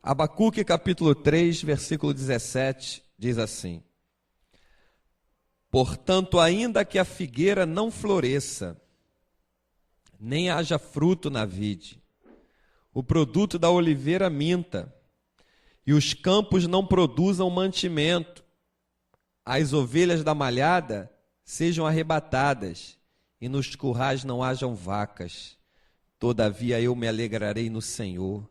Abacuque capítulo 3, versículo 17, diz assim: Portanto, ainda que a figueira não floresça, nem haja fruto na vide, o produto da oliveira minta, e os campos não produzam mantimento, as ovelhas da malhada sejam arrebatadas, e nos currais não hajam vacas. Todavia eu me alegrarei no Senhor,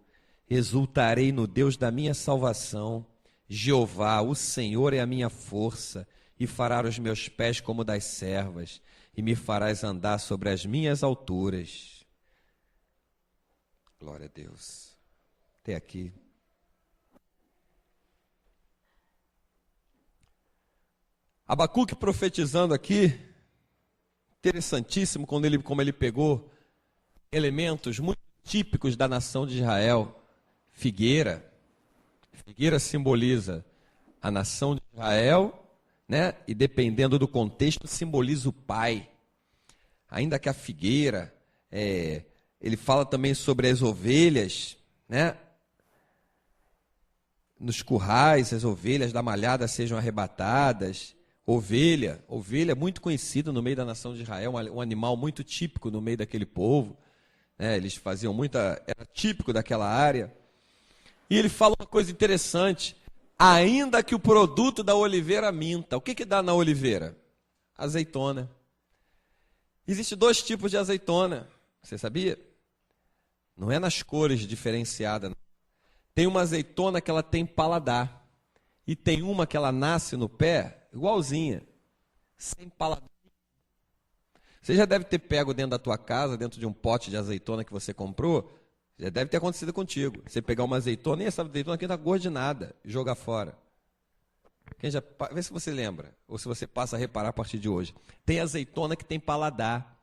exultarei no Deus da minha salvação. Jeová, o Senhor é a minha força, e fará os meus pés como das servas, e me farás andar sobre as minhas alturas. Glória a Deus. Até aqui. Abacuque profetizando aqui, interessantíssimo como ele pegou elementos muito típicos da nação de Israel. Figueira simboliza a nação de Israel, né? E dependendo do contexto, simboliza o pai. Ainda que a figueira, ele fala também sobre as ovelhas, né? Nos currais, as ovelhas da malhada sejam arrebatadas. Ovelha muito conhecida no meio da nação de Israel, um animal muito típico no meio daquele povo, né? Eles faziam era típico daquela área. E ele fala uma coisa interessante: ainda que o produto da oliveira minta. O que dá na oliveira? Azeitona. Existem dois tipos de azeitona, você sabia? Não é nas cores diferenciadas. Tem uma azeitona que ela tem paladar, e tem uma que ela nasce no pé igualzinha, sem paladar. Você já deve ter pego dentro da tua casa, dentro de um pote de azeitona que você comprou, já deve ter acontecido contigo. Você pegar uma azeitona, e essa azeitona aqui não está gosto de nada, e jogar fora. Vê se você lembra, ou se você passa a reparar a partir de hoje. Tem azeitona que tem paladar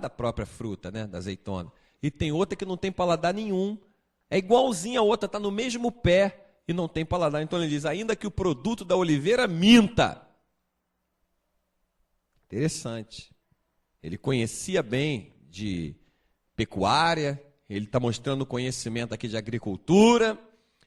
da própria fruta, né, da azeitona. E tem outra que não tem paladar nenhum. É igualzinha a outra, está no mesmo pé e não tem paladar. Então ele diz, ainda que o produto da oliveira minta. Interessante. Ele conhecia bem de pecuária, ele está mostrando conhecimento aqui de agricultura,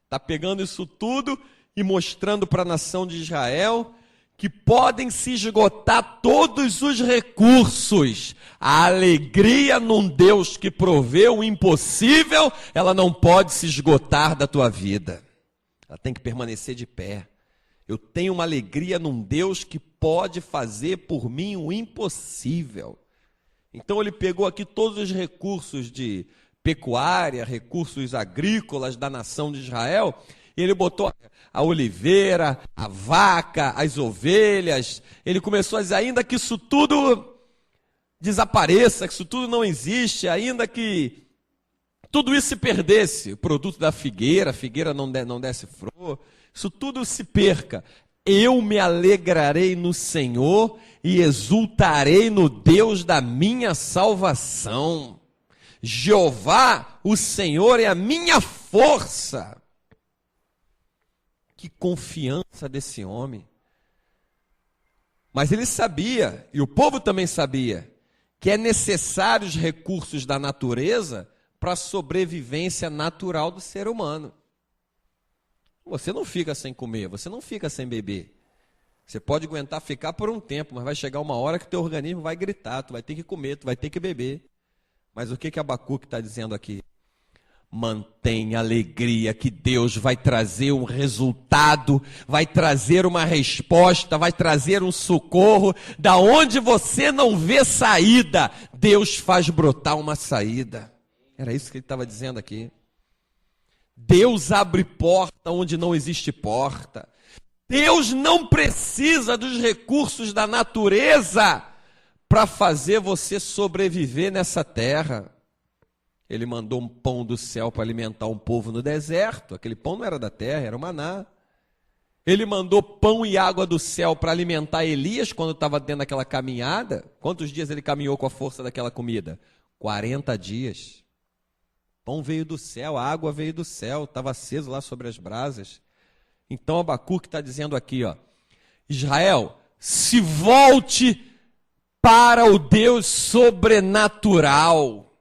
está pegando isso tudo e mostrando para a nação de Israel que podem se esgotar todos os recursos. A alegria num Deus que provê o impossível, ela não pode se esgotar da tua vida. Ela tem que permanecer de pé. Eu tenho uma alegria num Deus que pode fazer por mim o impossível. Então ele pegou aqui todos os recursos de pecuária, recursos agrícolas da nação de Israel, e ele botou a oliveira, a vaca, as ovelhas. Ele começou a dizer, ainda que isso tudo desapareça, que isso tudo não existe, ainda que tudo isso se perdesse, o produto da figueira, a figueira não desse flor, isso tudo se perca. Eu me alegrarei no Senhor e exultarei no Deus da minha salvação. Jeová, o Senhor é a minha força. Que confiança desse homem. Mas ele sabia, e o povo também sabia, que é necessário os recursos da natureza para a sobrevivência natural do ser humano. Você não fica sem comer, você não fica sem beber. Você pode aguentar ficar por um tempo, mas vai chegar uma hora que teu organismo vai gritar, tu vai ter que comer, tu vai ter que beber. Mas o que Abacuque está dizendo aqui? Mantenha alegria que Deus vai trazer um resultado, vai trazer uma resposta, vai trazer um socorro. Da onde você não vê saída, Deus faz brotar uma saída. Era isso que ele estava dizendo aqui. Deus abre porta onde não existe porta. Deus não precisa dos recursos da natureza para fazer você sobreviver nessa terra. Ele mandou um pão do céu para alimentar um povo no deserto. Aquele pão não era da terra, era o maná. Ele mandou pão e água do céu para alimentar Elias quando estava dentro daquela caminhada. Quantos dias ele caminhou com a força daquela comida? 40 dias. Pão veio do céu, a água veio do céu, estava aceso lá sobre as brasas. Então Abacuque está dizendo aqui, ó, Israel, se volte para o Deus sobrenatural.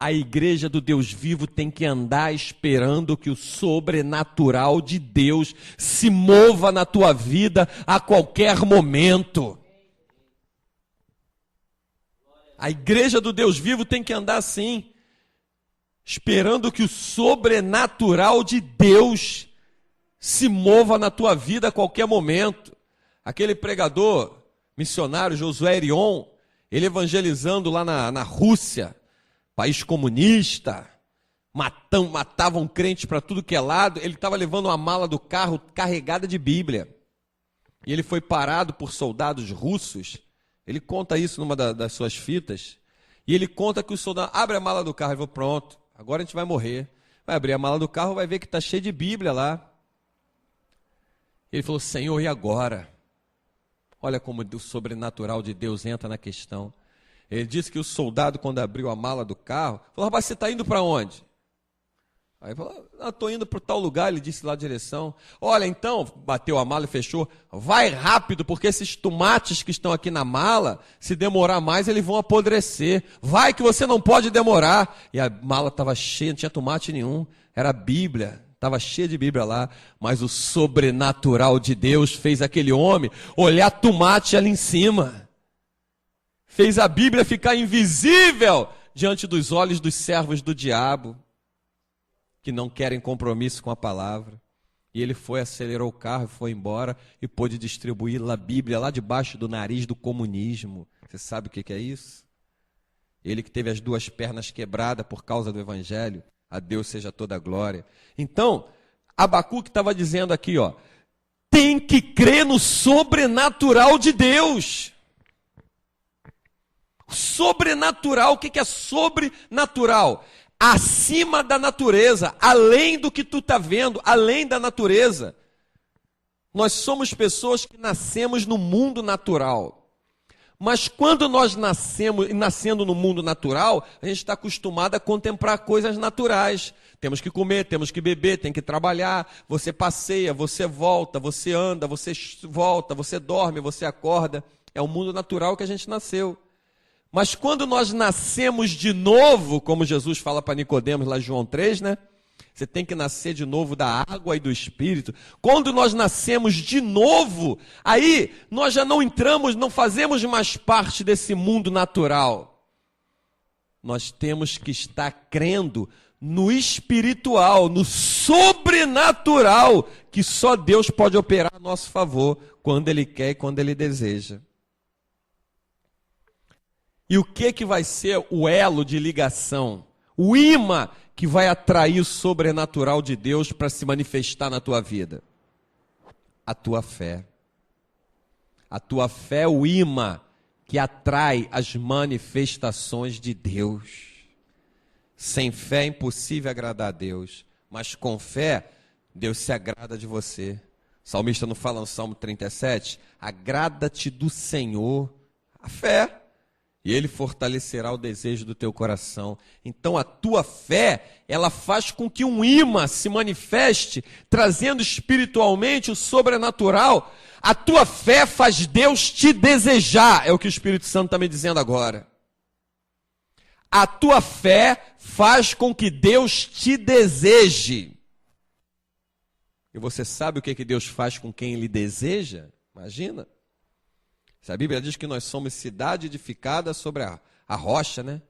A igreja do Deus vivo tem que andar esperando que o sobrenatural de Deus se mova na tua vida a qualquer momento. A igreja do Deus vivo tem que andar assim, esperando que o sobrenatural de Deus se mova na tua vida a qualquer momento. Aquele pregador, missionário Josué Erion, ele evangelizando lá na Rússia, país comunista, matavam crentes para tudo que é lado, ele estava levando uma mala do carro carregada de Bíblia. E ele foi parado por soldados russos. Ele conta isso numa das suas fitas. E ele conta que o soldado abre a mala do carro e falou, pronto, agora a gente vai morrer. Vai abrir a mala do carro, vai ver que está cheio de Bíblia lá. Ele falou, Senhor, e agora? Olha como o sobrenatural de Deus entra na questão. Ele disse que o soldado, quando abriu a mala do carro, falou, rapaz, você está indo para onde? Aí ele falou, estou indo para tal lugar, ele disse lá a direção. Olha, então, bateu a mala e fechou, vai rápido, porque esses tomates que estão aqui na mala, se demorar mais, eles vão apodrecer. Vai que você não pode demorar. E a mala estava cheia, não tinha tomate nenhum, era a Bíblia. Estava cheia de Bíblia lá, mas o sobrenatural de Deus fez aquele homem olhar tomate ali em cima. Fez a Bíblia ficar invisível diante dos olhos dos servos do diabo, que não querem compromisso com a palavra. E ele foi, acelerou o carro, foi embora e pôde distribuir a Bíblia lá debaixo do nariz do comunismo. Você sabe o que é isso? Ele que teve as duas pernas quebradas por causa do evangelho. A Deus seja toda a glória. Então, Abacuque estava dizendo aqui, ó, tem que crer no sobrenatural de Deus. Sobrenatural, o que é sobrenatural? Acima da natureza, além do que tu está vendo, além da natureza. Nós somos pessoas que nascemos no mundo natural. Mas quando nós nascendo no mundo natural, a gente está acostumado a contemplar coisas naturais. Temos que comer, temos que beber, tem que trabalhar. Você passeia, você volta, você anda, você volta, você dorme, você acorda. É o mundo natural que a gente nasceu. Mas quando nós nascemos de novo, como Jesus fala para Nicodemos lá em João 3, né? Você tem que nascer de novo da água e do Espírito. Quando nós nascemos de novo, aí nós já não entramos, não fazemos mais parte desse mundo natural. Nós temos que estar crendo no espiritual, no sobrenatural, que só Deus pode operar a nosso favor, quando Ele quer e quando Ele deseja. E o que vai ser o elo de ligação? O imã que vai atrair o sobrenatural de Deus para se manifestar na tua vida? A tua fé. A tua fé é o imã que atrai as manifestações de Deus. Sem fé é impossível agradar a Deus, mas com fé, Deus se agrada de você. O salmista não fala no Salmo 37? Agrada-te do Senhor, a fé. E Ele fortalecerá o desejo do teu coração. Então a tua fé, ela faz com que um imã se manifeste, trazendo espiritualmente o sobrenatural. A tua fé faz Deus te desejar, é o que o Espírito Santo está me dizendo agora. A tua fé faz com que Deus te deseje. E você sabe o que Deus faz com quem Ele deseja? Imagina. A Bíblia diz que nós somos cidade edificada sobre a rocha, né?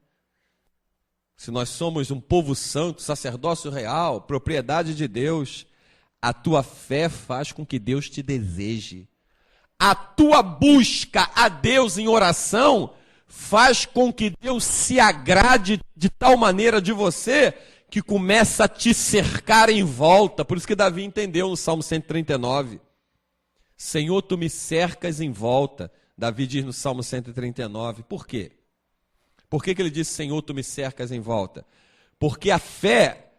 Se nós somos um povo santo, sacerdócio real, propriedade de Deus, a tua fé faz com que Deus te deseje. A tua busca a Deus em oração faz com que Deus se agrade de tal maneira de você que começa a te cercar em volta. Por isso que Davi entendeu no Salmo 139. Senhor, tu me cercas em volta. Davi diz no Salmo 139, por quê? Por que ele diz, Senhor, tu me cercas em volta? Porque a fé,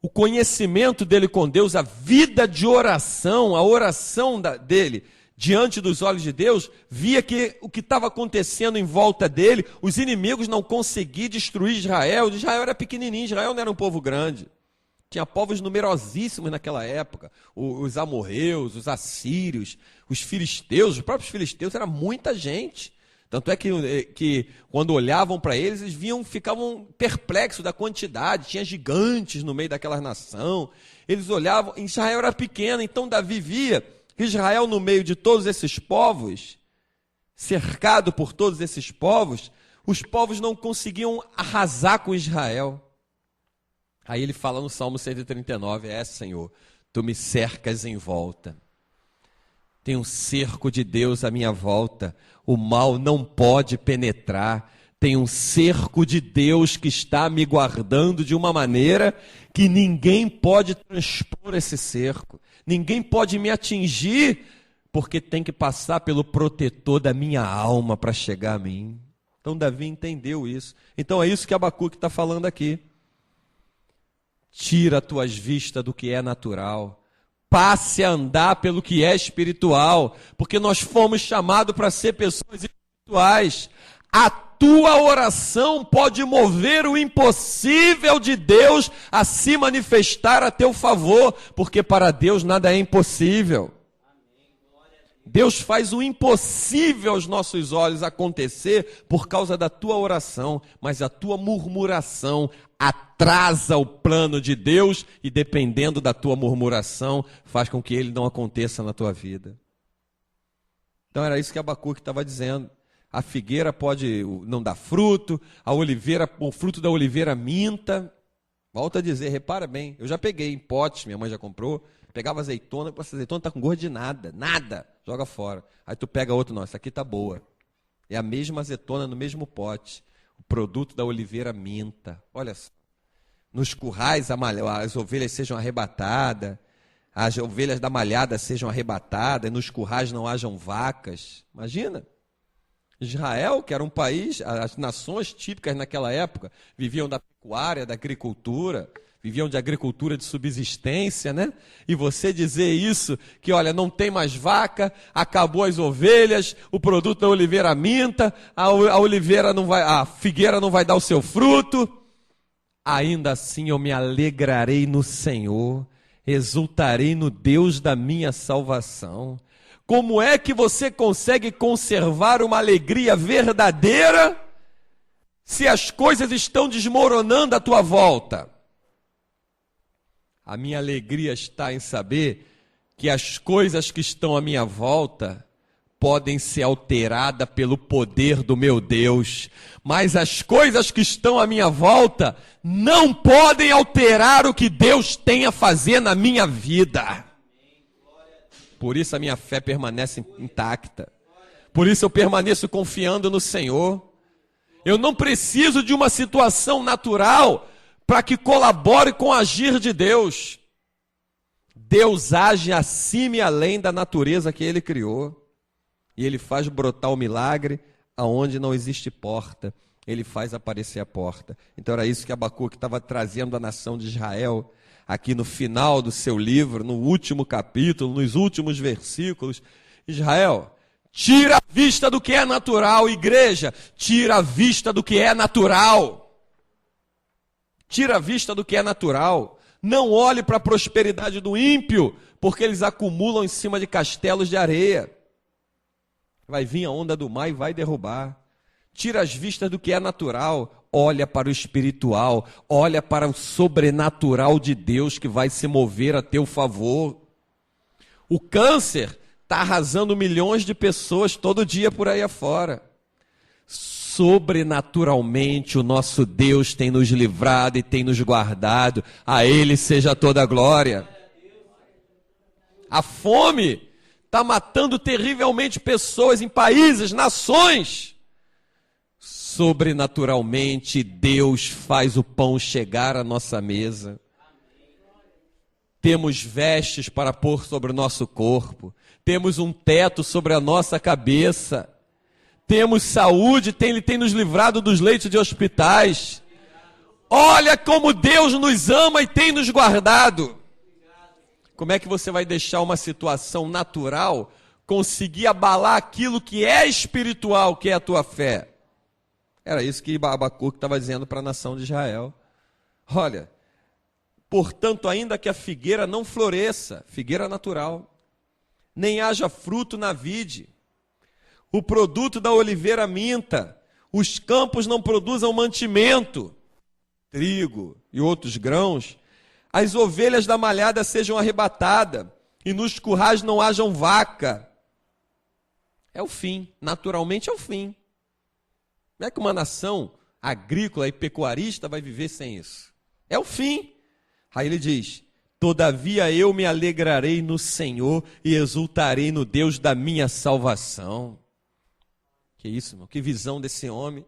o conhecimento dele com Deus, a vida de oração, a oração dele diante dos olhos de Deus, via que o que estava acontecendo em volta dele, os inimigos não conseguiam destruir Israel. Israel era pequenininho, Israel não era um povo grande. Tinha povos numerosíssimos naquela época, os amorreus, os assírios, os filisteus, os próprios filisteus, era muita gente. Tanto é que quando olhavam para eles, ficavam perplexos da quantidade, tinha gigantes no meio daquela nação. Eles olhavam, Israel era pequena, então Davi via que Israel, no meio de todos esses povos, cercado por todos esses povos, os povos não conseguiam arrasar com Israel. Aí ele fala no Salmo 139, Senhor, tu me cercas em volta. Tem um cerco de Deus à minha volta, o mal não pode penetrar. Tem um cerco de Deus que está me guardando de uma maneira que ninguém pode transpor esse cerco. Ninguém pode me atingir, porque tem que passar pelo protetor da minha alma para chegar a mim. Então Davi entendeu isso. Então é isso que Abacuque está falando aqui. Tira as tuas vistas do que é natural. Passe a andar pelo que é espiritual, porque nós fomos chamados para ser pessoas espirituais. A tua oração pode mover o impossível de Deus a se manifestar a teu favor, porque para Deus nada é impossível. Deus faz o impossível aos nossos olhos acontecer por causa da tua oração, mas a tua murmuração atrasa o plano de Deus e, dependendo da tua murmuração, faz com que ele não aconteça na tua vida. Então era isso que Abacuque estava dizendo. A figueira pode não dar fruto, o fruto da oliveira minta. Volto a dizer, repara bem, eu já peguei em potes, minha mãe já comprou, pegava azeitona, essa azeitona está com gosto de nada, joga fora. Aí tu pega outro, não, essa aqui está boa. É a mesma azeitona no mesmo pote. O produto da oliveira minta. Olha só. Nos currais as ovelhas sejam arrebatadas, as ovelhas da malhada sejam arrebatadas, e nos currais não hajam vacas. Imagina. Israel, que era um país, as nações típicas naquela época, viviam da pecuária, da agricultura, viviam de agricultura de subsistência, né? E você dizer isso, que olha, não tem mais vaca, acabou as ovelhas, o produto da oliveira minta, a figueira não vai dar o seu fruto, ainda assim eu me alegrarei no Senhor, exultarei no Deus da minha salvação. Como é que você consegue conservar uma alegria verdadeira se as coisas estão desmoronando à tua volta? A minha alegria está em saber que as coisas que estão à minha volta podem ser alteradas pelo poder do meu Deus, mas as coisas que estão à minha volta não podem alterar o que Deus tem a fazer na minha vida. Por isso a minha fé permanece intacta. Por isso eu permaneço confiando no Senhor. Eu não preciso de uma situação natural para que colabore com o agir de Deus. Deus age acima e além da natureza que Ele criou. E Ele faz brotar o milagre aonde não existe porta. Ele faz aparecer a porta. Então era isso que Abacuque estava trazendo à nação de Israel. Aqui no final do seu livro, no último capítulo, nos últimos versículos. Israel, tira a vista do que é natural, igreja, tira a vista do que é natural. Tira a vista do que é natural. Não olhe para a prosperidade do ímpio, porque eles acumulam em cima de castelos de areia. Vai vir a onda do mar e vai derrubar. Tira as vistas do que é natural. Olha para o espiritual, olha para o sobrenatural de Deus que vai se mover a teu favor. O câncer está arrasando milhões de pessoas todo dia por aí afora. Sobrenaturalmente o nosso Deus tem nos livrado e tem nos guardado. A Ele seja toda a glória. A fome está matando terrivelmente pessoas em países, nações. Sobrenaturalmente, Deus faz o pão chegar à nossa mesa. Temos vestes para pôr sobre o nosso corpo. Temos um teto sobre a nossa cabeça. Temos saúde, Ele tem nos livrado dos leitos de hospitais. Olha como Deus nos ama e tem nos guardado. Como é que você vai deixar uma situação natural conseguir abalar aquilo que é espiritual, que é a tua fé? Era isso que Abacuque estava dizendo para a nação de Israel. Olha, portanto, ainda que a figueira não floresça, figueira natural, nem haja fruto na vide, o produto da oliveira minta, os campos não produzam mantimento, trigo e outros grãos, as ovelhas da malhada sejam arrebatadas, e nos currais não hajam vaca. É o fim, naturalmente é o fim. Não é que uma nação agrícola e pecuarista vai viver sem isso. É o fim. Aí ele diz: todavia eu me alegrarei no Senhor e exultarei no Deus da minha salvação. Que isso, irmão? Que visão desse homem.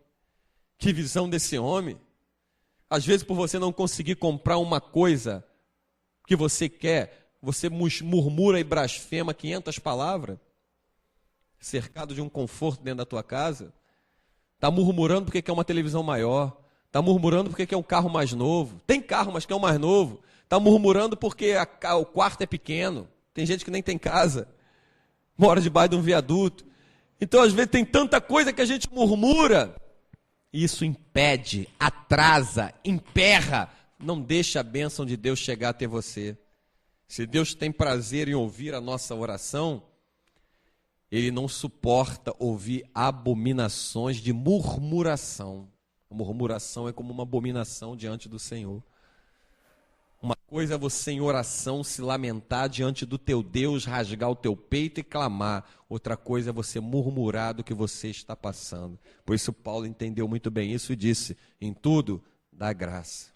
Que visão desse homem. Às vezes, por você não conseguir comprar uma coisa que você quer, você murmura e blasfema 500 palavras, cercado de um conforto dentro da tua casa. Está murmurando porque quer uma televisão maior. Está murmurando porque quer um carro mais novo. Tem carro, mas quer um mais novo. Está murmurando porque o quarto é pequeno. Tem gente que nem tem casa. Mora debaixo de um viaduto. Então, às vezes, tem tanta coisa que a gente murmura. Isso impede, atrasa, emperra. Não deixa a bênção de Deus chegar até você. Se Deus tem prazer em ouvir a nossa oração, Ele não suporta ouvir abominações de murmuração. A murmuração é como uma abominação diante do Senhor. Uma coisa é você em oração se lamentar diante do teu Deus, rasgar o teu peito e clamar. Outra coisa é você murmurar do que você está passando. Por isso Paulo entendeu muito bem isso e disse: em tudo, dá graça.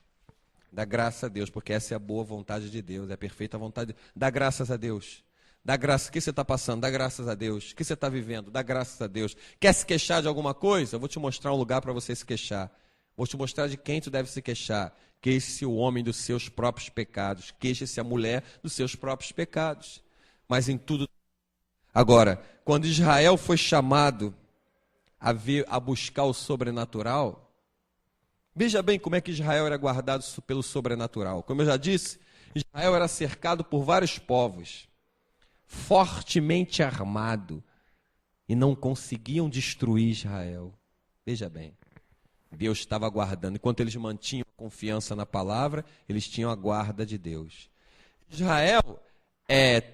Dá graça a Deus, porque essa é a boa vontade de Deus, é a perfeita vontade. Dá graças a Deus. Dá graça. O que você está passando? Dá graças a Deus. O que você está vivendo? Dá graças a Deus. Quer se queixar de alguma coisa? Eu vou te mostrar um lugar para você se queixar. Vou te mostrar de quem tu deve se queixar. Queixe-se o homem dos seus próprios pecados. Queixe-se a mulher dos seus próprios pecados. Mas em tudo... Agora, quando Israel foi chamado a buscar o sobrenatural, veja bem como é que Israel era guardado pelo sobrenatural. Como eu já disse, Israel era cercado por vários povos, fortemente armado, e não conseguiam destruir Israel. Veja bem, Deus estava guardando. Enquanto eles mantinham confiança na palavra, eles tinham a guarda de Deus. Israel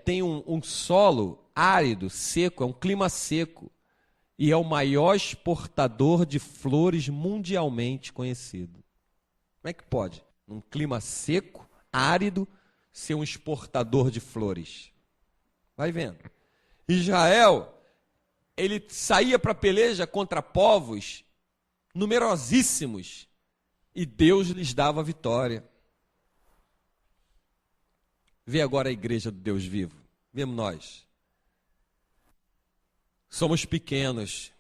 tem um solo árido, seco, é um clima seco, e é o maior exportador de flores mundialmente conhecido. Como é que pode, num clima seco, árido, ser um exportador de flores? Vai vendo. Israel, ele saía para peleja contra povos numerosíssimos, e Deus lhes dava vitória. Vê agora a igreja do Deus vivo. Vemos nós. Somos pequenos.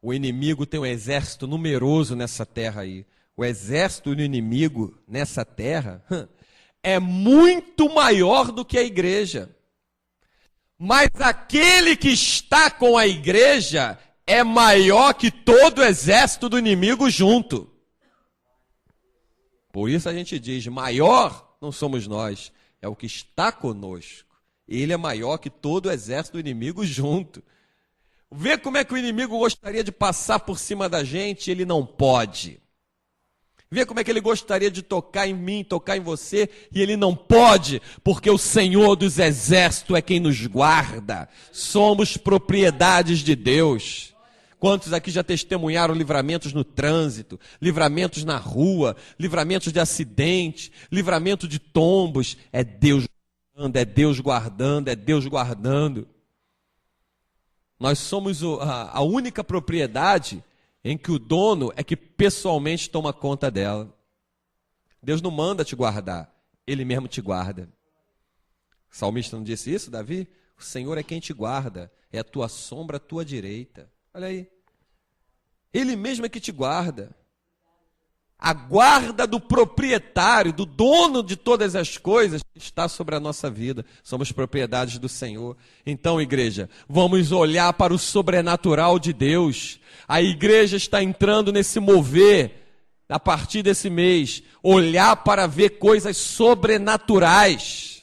O inimigo tem um exército numeroso nessa terra aí. O exército do inimigo nessa terra é muito maior do que a igreja. Mas aquele que está com a igreja é maior que todo o exército do inimigo junto. Por isso a gente diz, maior não somos nós, é o que está conosco. Ele é maior que todo o exército do inimigo junto. Vê como é que o inimigo gostaria de passar por cima da gente, ele não pode. Vê como é que ele gostaria de tocar em mim, tocar em você, e ele não pode, porque o Senhor dos Exércitos é quem nos guarda. Somos propriedades de Deus. Quantos aqui já testemunharam livramentos no trânsito, livramentos na rua, livramentos de acidente, livramento de tombos? É Deus guardando, é Deus guardando, é Deus guardando. Nós somos a única propriedade em que o dono é que pessoalmente toma conta dela. Deus não manda te guardar, Ele mesmo te guarda. O salmista não disse isso, Davi? O Senhor é quem te guarda, é a tua sombra, a tua direita. Olha aí. Ele mesmo é que te guarda. A guarda do proprietário, do dono de todas as coisas, está sobre a nossa vida. Somos propriedades do Senhor. Então, igreja, vamos olhar para o sobrenatural de Deus. A igreja está entrando nesse mover, a partir desse mês, olhar para ver coisas sobrenaturais.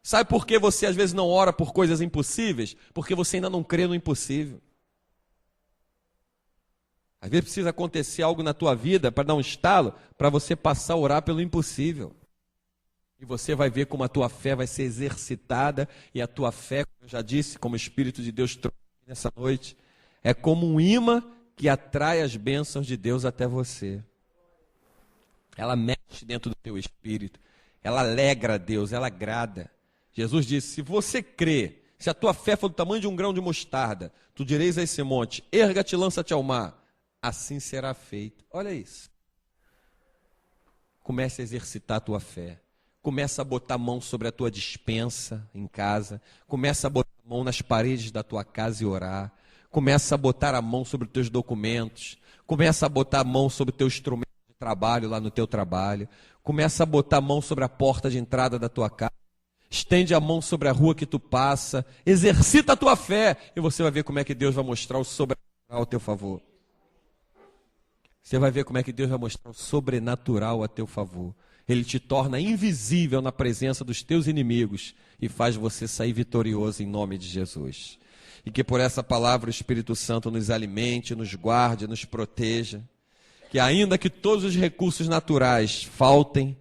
Sabe por que você às vezes não ora por coisas impossíveis? Porque você ainda não crê no impossível. Às vezes precisa acontecer algo na tua vida para dar um estalo, para você passar a orar pelo impossível. E você vai ver como a tua fé vai ser exercitada, e a tua fé, como eu já disse, como o Espírito de Deus trouxe nessa noite, É como um imã que atrai as bênçãos de Deus até você. Ela mexe dentro do teu espírito. Ela alegra a Deus, ela agrada. Jesus disse, se você crê, se a tua fé for do tamanho de um grão de mostarda, tu direis a esse monte, erga-te e lança-te ao mar. Assim será feito. Olha isso. Comece a exercitar a tua fé. Começa a botar a mão sobre a tua despensa em casa. Começa a botar a mão nas paredes da tua casa e orar. Começa a botar a mão sobre os teus documentos. Começa a botar a mão sobre o teu instrumento de trabalho lá no teu trabalho. Começa a botar a mão sobre a porta de entrada da tua casa. Estende a mão sobre a rua que tu passa. Exercita a tua fé. E você vai ver como é que Deus vai mostrar o sobrenatural a teu favor. Você vai ver como é que Deus vai mostrar o sobrenatural a teu favor. Ele te torna invisível na presença dos teus inimigos e faz você sair vitorioso em nome de Jesus. E que por essa palavra o Espírito Santo nos alimente, nos guarde, nos proteja. Que ainda que todos os recursos naturais faltem,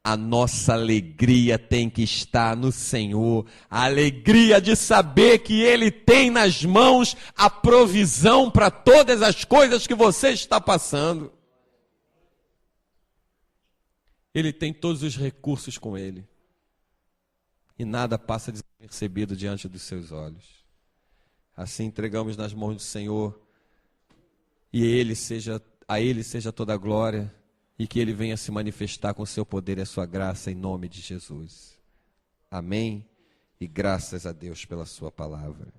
a nossa alegria tem que estar no Senhor. A alegria de saber que Ele tem nas mãos a provisão para todas as coisas que você está passando. Ele tem todos os recursos com Ele. E nada passa despercebido diante dos seus olhos. Assim entregamos nas mãos do Senhor. E a Ele seja toda a glória. E que Ele venha se manifestar com o seu poder e a sua graça em nome de Jesus. Amém. E graças a Deus pela sua palavra.